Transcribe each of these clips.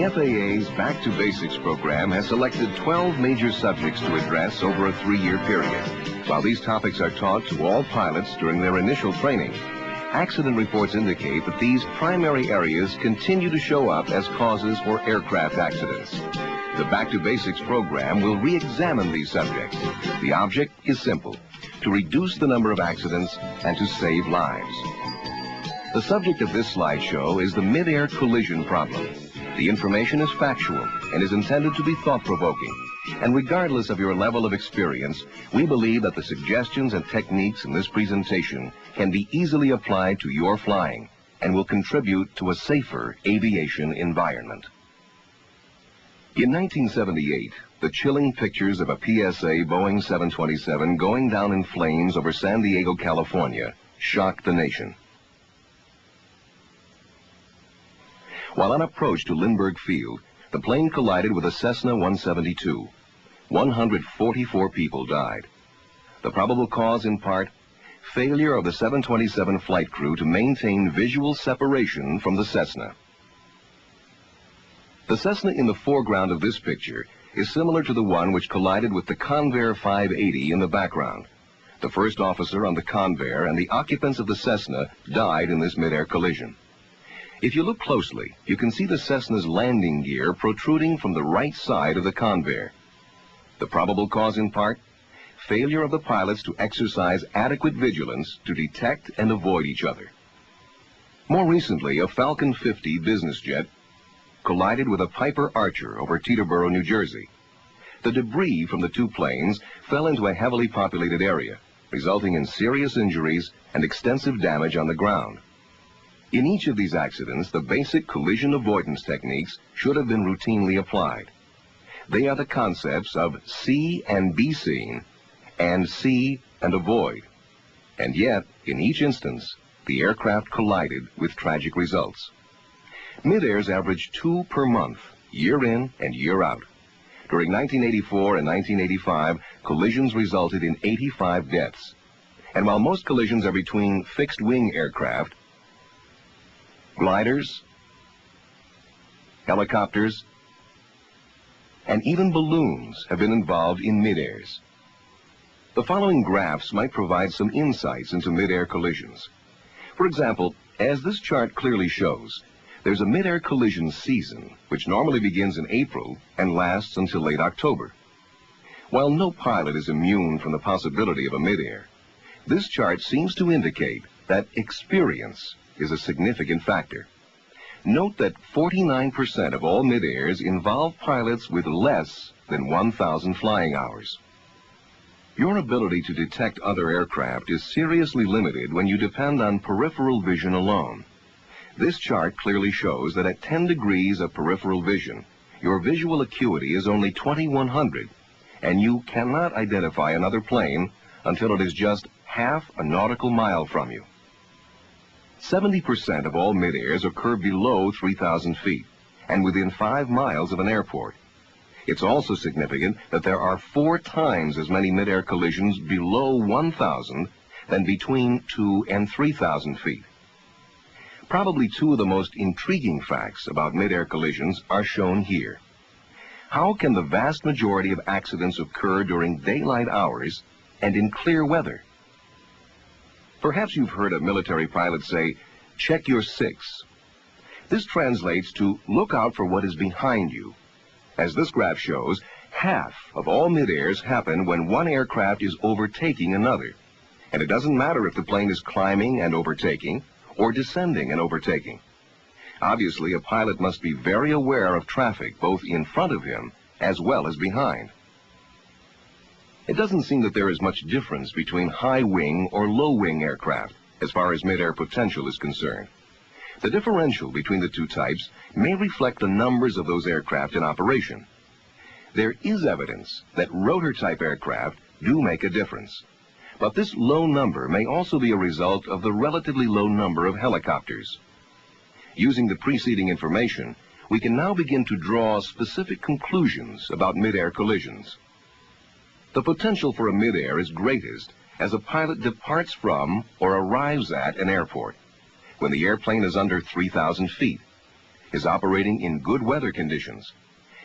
FAA's Back to Basics program has selected 12 major subjects to address over a 3-year period. While these topics are taught to all pilots during their initial training, accident reports indicate that these primary areas continue to show up as causes for aircraft accidents. The Back to Basics program will re-examine these subjects. The object is simple: to reduce the number of accidents and to save lives. The subject of this slideshow is the mid-air collision problem. The information is factual and is intended to be thought-provoking. And regardless of your level of experience, we believe that the suggestions and techniques in this presentation can be easily applied to your flying and will contribute to a safer aviation environment. In 1978, the chilling pictures of a PSA Boeing 727 going down in flames over San Diego, California, shocked the nation. While on approach to Lindbergh Field, the plane collided with a Cessna 172. 144 people died. The probable cause, in part, failure of the 727 flight crew to maintain visual separation from the Cessna. The Cessna in the foreground of this picture is similar to the one which collided with the Convair 580 in the background. The first officer on the Convair and the occupants of the Cessna died in this mid-air collision. If you look closely, you can see the Cessna's landing gear protruding from the right side of the Convair. The probable cause, in part, failure of the pilots to exercise adequate vigilance to detect and avoid each other. More recently, a Falcon 50 business jet collided with a Piper Archer over Teterboro, New Jersey. The debris from the two planes fell into a heavily populated area, resulting in serious injuries and extensive damage on the ground. In each of these accidents, the basic collision avoidance techniques should have been routinely applied. They are the concepts of see and be seen and see and avoid. And yet, in each instance, the aircraft collided with tragic results. Mid-airs averaged 2 per month, year in and year out. During 1984 and 1985, collisions resulted in 85 deaths. And while most collisions are between fixed-wing aircraft, gliders, helicopters, and even balloons have been involved in mid-airs. The following graphs might provide some insights into mid-air collisions. For example, as this chart clearly shows, there's a mid-air collision season, which normally begins in April and lasts until late October. While no pilot is immune from the possibility of a mid-air, this chart seems to indicate that experience is a significant factor. Note that 49% of all mid-airs involve pilots with less than 1,000 flying hours. Your ability to detect other aircraft is seriously limited when you depend on peripheral vision alone. This chart clearly shows that at 10 degrees of peripheral vision, your visual acuity is only 2100, and you cannot identify another plane until it is just half a nautical mile from you. 70% of all mid-airs occur below 3,000 feet and within 5 miles of an airport. It's also significant that there are 4 times as many mid-air collisions below 1,000 than between 2,000 and 3,000 feet. Probably 2 of the most intriguing facts about mid-air collisions are shown here. How can the vast majority of accidents occur during daylight hours and in clear weather? Perhaps you've heard a military pilot say, "Check your 6." This translates to look out for what is behind you. As this graph shows, half of all mid-airs happen when one aircraft is overtaking another. And it doesn't matter if the plane is climbing and overtaking or descending and overtaking. Obviously, a pilot must be very aware of traffic both in front of him as well as behind. It doesn't seem that there is much difference between high-wing or low-wing aircraft as far as mid-air potential is concerned. The differential between the two types may reflect the numbers of those aircraft in operation. There is evidence that rotor-type aircraft do make a difference. But this low number may also be a result of the relatively low number of helicopters. Using the preceding information, we can now begin to draw specific conclusions about mid-air collisions. The potential for a mid-air is greatest as a pilot departs from or arrives at an airport, when the airplane is under 3,000 feet. is operating in good weather conditions,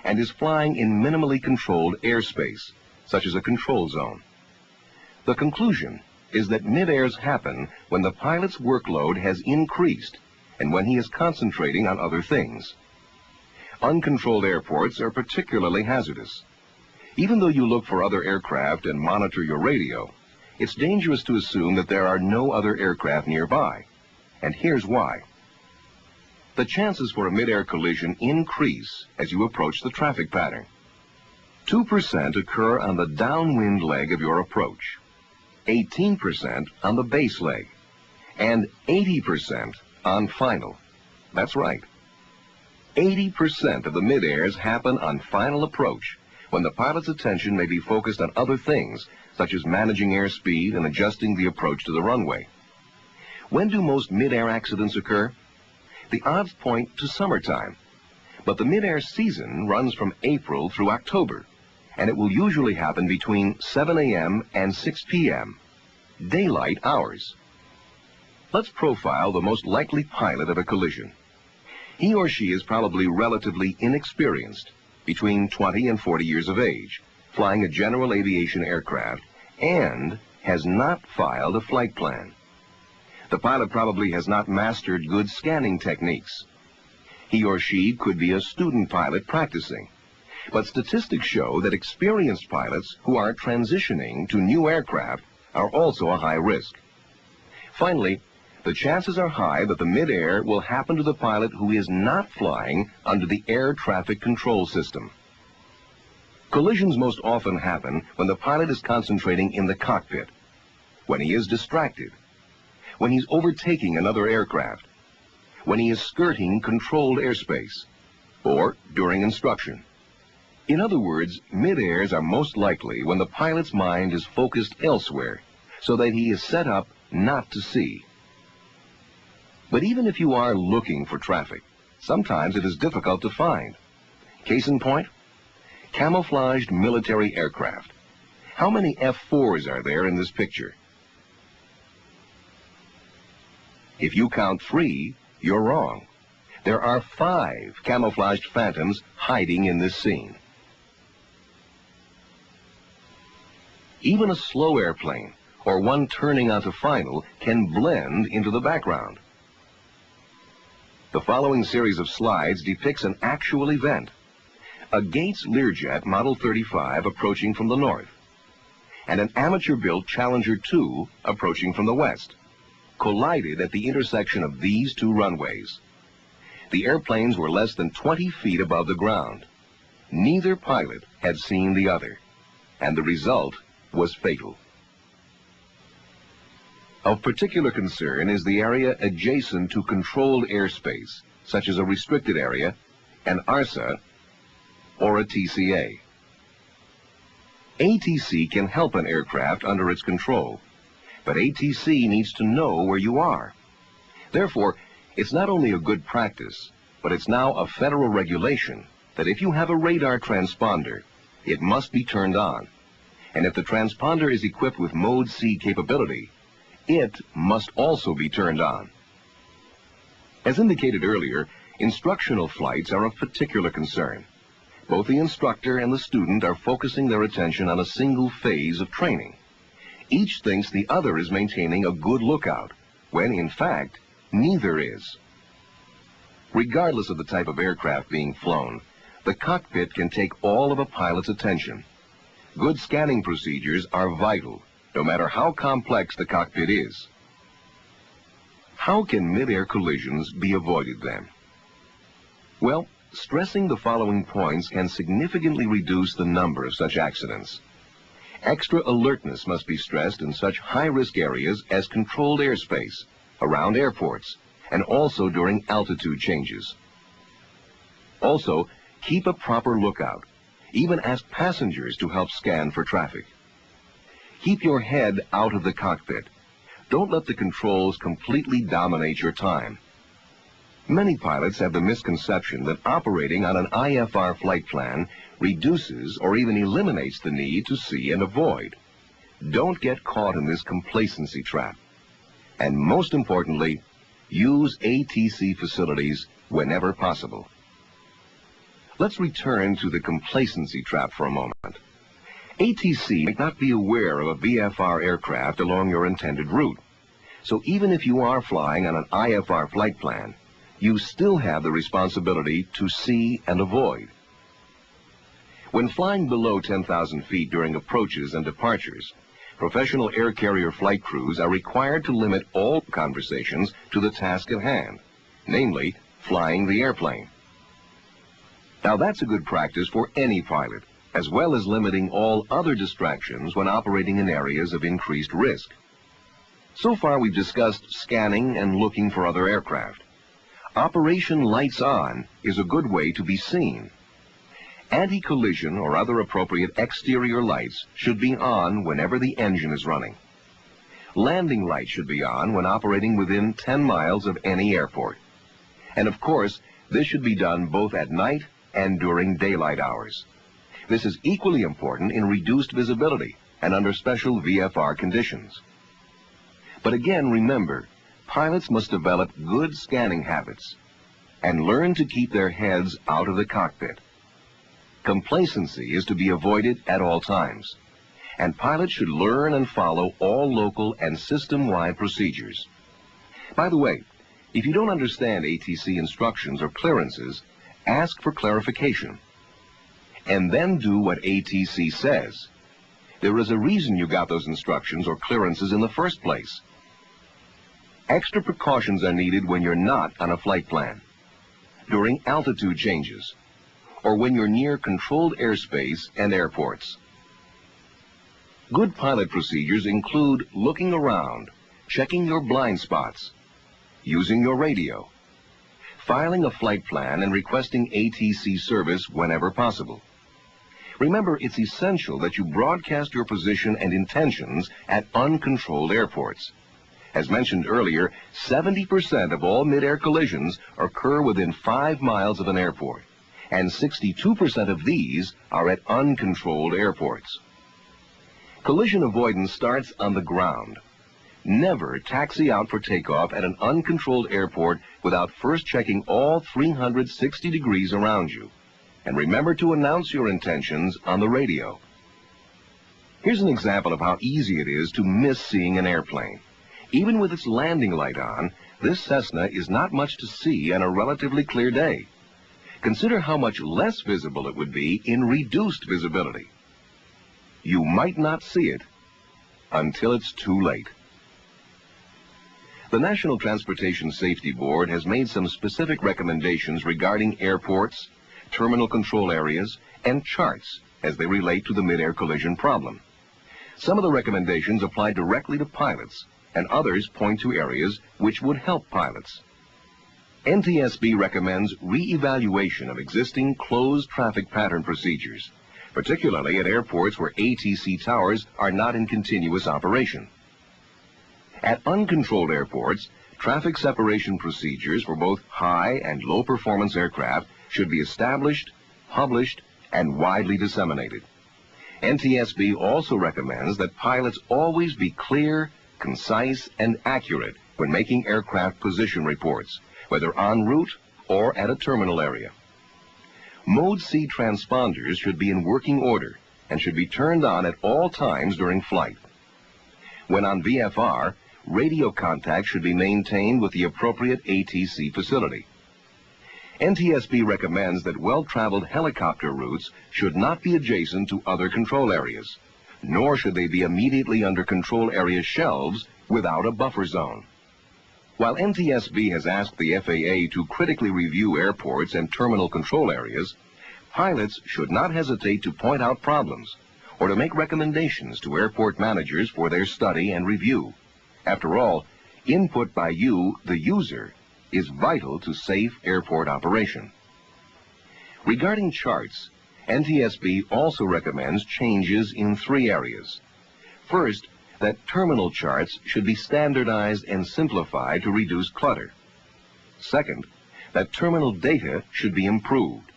and is flying in minimally controlled airspace, such as a control zone. The conclusion is that mid-airs happen when the pilot's workload has increased and when he is concentrating on other things. Uncontrolled airports are particularly hazardous. Even though you look for other aircraft and monitor your radio, it's dangerous to assume that there are no other aircraft nearby. And here's why. The chances for a mid-air collision increase as you approach the traffic pattern. 2% occur on the downwind leg of your approach, 18% on the base leg, and 80% on final. That's right. 80% of the mid-airs happen on final approach, when the pilot's attention may be focused on other things, such as managing airspeed and adjusting the approach to the runway. When do most mid-air accidents occur? The odds point to summertime, but the mid-air season runs from April through October, and it will usually happen between 7 a.m. and 6 p.m., daylight hours. Let's profile the most likely pilot of a collision. He or she is probably relatively inexperienced, between 20 and 40 years of age, flying a general aviation aircraft, and has not filed a flight plan. The pilot probably has not mastered good scanning techniques. He or she could be a student pilot practicing, but statistics show that experienced pilots who are transitioning to new aircraft are also a high risk. Finally, the chances are high that the mid-air will happen to the pilot who is not flying under the air traffic control system. Collisions most often happen when the pilot is concentrating in the cockpit, when he is distracted, when he's overtaking another aircraft, when he is skirting controlled airspace, or during instruction. In other words, mid-airs are most likely when the pilot's mind is focused elsewhere, so that he is set up not to see. But even if you are looking for traffic, sometimes it is difficult to find. Case in point, camouflaged military aircraft. How many F-4s are there in this picture? If you count 3, you're wrong. There are 5 camouflaged Phantoms hiding in this scene. Even a slow airplane, or one turning onto final, can blend into the background. The following series of slides depicts an actual event. A Gates Learjet Model 35 approaching from the north, and an amateur-built Challenger 2 approaching from the west, collided at the intersection of these two runways. The airplanes were less than 20 feet above the ground. Neither pilot had seen the other, and the result was fatal. Of particular concern is the area adjacent to controlled airspace, such as a restricted area, an ARSA, or a TCA. ATC can help an aircraft under its control, but ATC needs to know where you are. Therefore, it's not only a good practice, but it's now a federal regulation that if you have a radar transponder, it must be turned on. And if the transponder is equipped with Mode C capability, it must also be turned on. As indicated earlier, instructional flights are of particular concern. Both the instructor and the student are focusing their attention on a single phase of training. Each thinks the other is maintaining a good lookout, when in fact, neither is. Regardless of the type of aircraft being flown, the cockpit can take all of a pilot's attention. Good scanning procedures are vital, no matter how complex the cockpit is. How can mid-air collisions be avoided then? Well, stressing the following points can significantly reduce the number of such accidents. Extra alertness must be stressed in such high-risk areas as controlled airspace, around airports, and also during altitude changes. Also, keep a proper lookout. Even ask passengers to help scan for traffic. Keep your head out of the cockpit. Don't let the controls completely dominate your time. Many pilots have the misconception that operating on an IFR flight plan reduces or even eliminates the need to see and avoid. Don't get caught in this complacency trap. And most importantly, use ATC facilities whenever possible. Let's return to the complacency trap for a moment. ATC may not be aware of a VFR aircraft along your intended route. So even if you are flying on an IFR flight plan, you still have the responsibility to see and avoid. When flying below 10,000 feet during approaches and departures, professional air carrier flight crews are required to limit all conversations to the task at hand, namely, flying the airplane. Now that's a good practice for any pilot, as well as limiting all other distractions when operating in areas of increased risk. So far we've discussed scanning and looking for other aircraft. Operation Lights On is a good way to be seen. Anti-collision or other appropriate exterior lights should be on whenever the engine is running. Landing lights should be on when operating within 10 miles of any airport. And of course, this should be done both at night and during daylight hours. This is equally important in reduced visibility and under special VFR conditions. But again, remember, pilots must develop good scanning habits and learn to keep their heads out of the cockpit. Complacency is to be avoided at all times, and pilots should learn and follow all local and system-wide procedures. By the way, if you don't understand ATC instructions or clearances, ask for clarification, and then do what ATC says. There is a reason you got those instructions or clearances in the first place. Extra precautions are needed when you're not on a flight plan, during altitude changes, or when you're near controlled airspace and airports. Good pilot procedures include looking around, checking your blind spots, using your radio, filing a flight plan and requesting ATC service whenever possible. Remember, it's essential that you broadcast your position and intentions at uncontrolled airports. As mentioned earlier, 70% of all mid-air collisions occur within 5 miles of an airport, and 62% of these are at uncontrolled airports. Collision avoidance starts on the ground. Never taxi out for takeoff at an uncontrolled airport without first checking all 360 degrees around you. And remember to announce your intentions on the radio. Here's an example of how easy it is to miss seeing an airplane. Even with its landing light on, this Cessna is not much to see on a relatively clear day. Consider how much less visible it would be in reduced visibility. You might not see it until it's too late. The National Transportation Safety Board has made some specific recommendations regarding airports, terminal control areas, and charts as they relate to the mid-air collision problem. Some of the recommendations apply directly to pilots, and others point to areas which would help pilots. NTSB recommends re-evaluation of existing closed traffic pattern procedures, particularly at airports where ATC towers are not in continuous operation. At uncontrolled airports, traffic separation procedures for both high and low performance aircraft should be established, published, and widely disseminated. NTSB also recommends that pilots always be clear, concise, and accurate when making aircraft position reports, whether en route or at a terminal area. Mode C transponders should be in working order and should be turned on at all times during flight. When on VFR, radio contact should be maintained with the appropriate ATC facility. NTSB recommends that well-traveled helicopter routes should not be adjacent to other control areas, nor should they be immediately under control area shelves without a buffer zone. While NTSB has asked the FAA to critically review airports and terminal control areas, pilots should not hesitate to point out problems or to make recommendations to airport managers for their study and review. After all, input by you, the user, is vital to safe airport operation. Regarding charts, NTSB also recommends changes in 3 areas. First, that terminal charts should be standardized and simplified to reduce clutter. Second, that terminal data should be improved.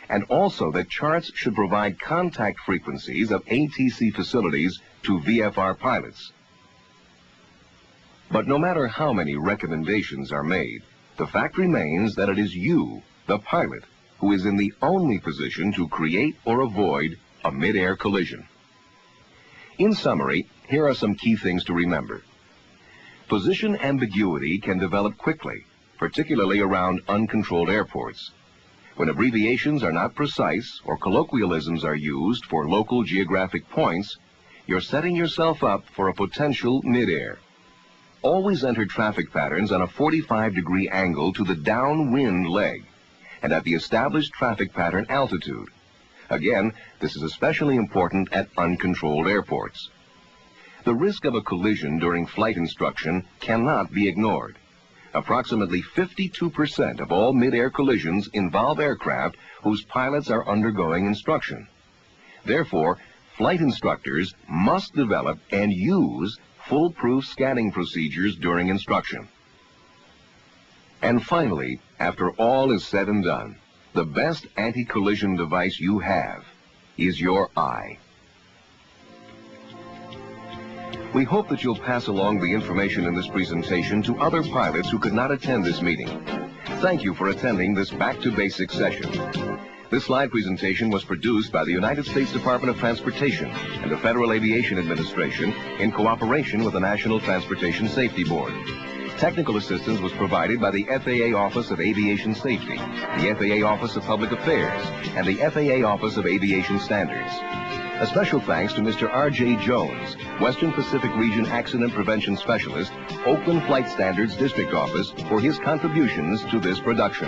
And also that charts should provide contact frequencies of ATC facilities to VFR pilots. But But no matter how many recommendations are made, the fact remains that it is you, the pilot, who is in the only position to create or avoid a mid-air collision. In summary, here are some key things to remember. Position ambiguity can develop quickly, particularly around uncontrolled airports. When abbreviations are not precise or colloquialisms are used for local geographic points, you're setting yourself up for a potential mid-air. Always enter traffic patterns on a 45-degree angle to the downwind leg and at the established traffic pattern altitude. Again, this is especially important at uncontrolled airports. The risk of a collision during flight instruction cannot be ignored. Approximately 52% of all mid-air collisions involve aircraft whose pilots are undergoing instruction. Therefore, flight instructors must develop and use foolproof scanning procedures during instruction. And finally, after all is said and done, the best anti-collision device you have is your eye. We hope that you'll pass along the information in this presentation to other pilots who could not attend this meeting. Thank you for attending this Back to Basics session. This live presentation was produced by the United States Department of Transportation and the Federal Aviation Administration in cooperation with the National Transportation Safety Board. Technical assistance was provided by the FAA Office of Aviation Safety, the FAA Office of Public Affairs, and the FAA Office of Aviation Standards. A special thanks to Mr. R.J. Jones, Western Pacific Region Accident Prevention Specialist, Oakland Flight Standards District Office, for his contributions to this production.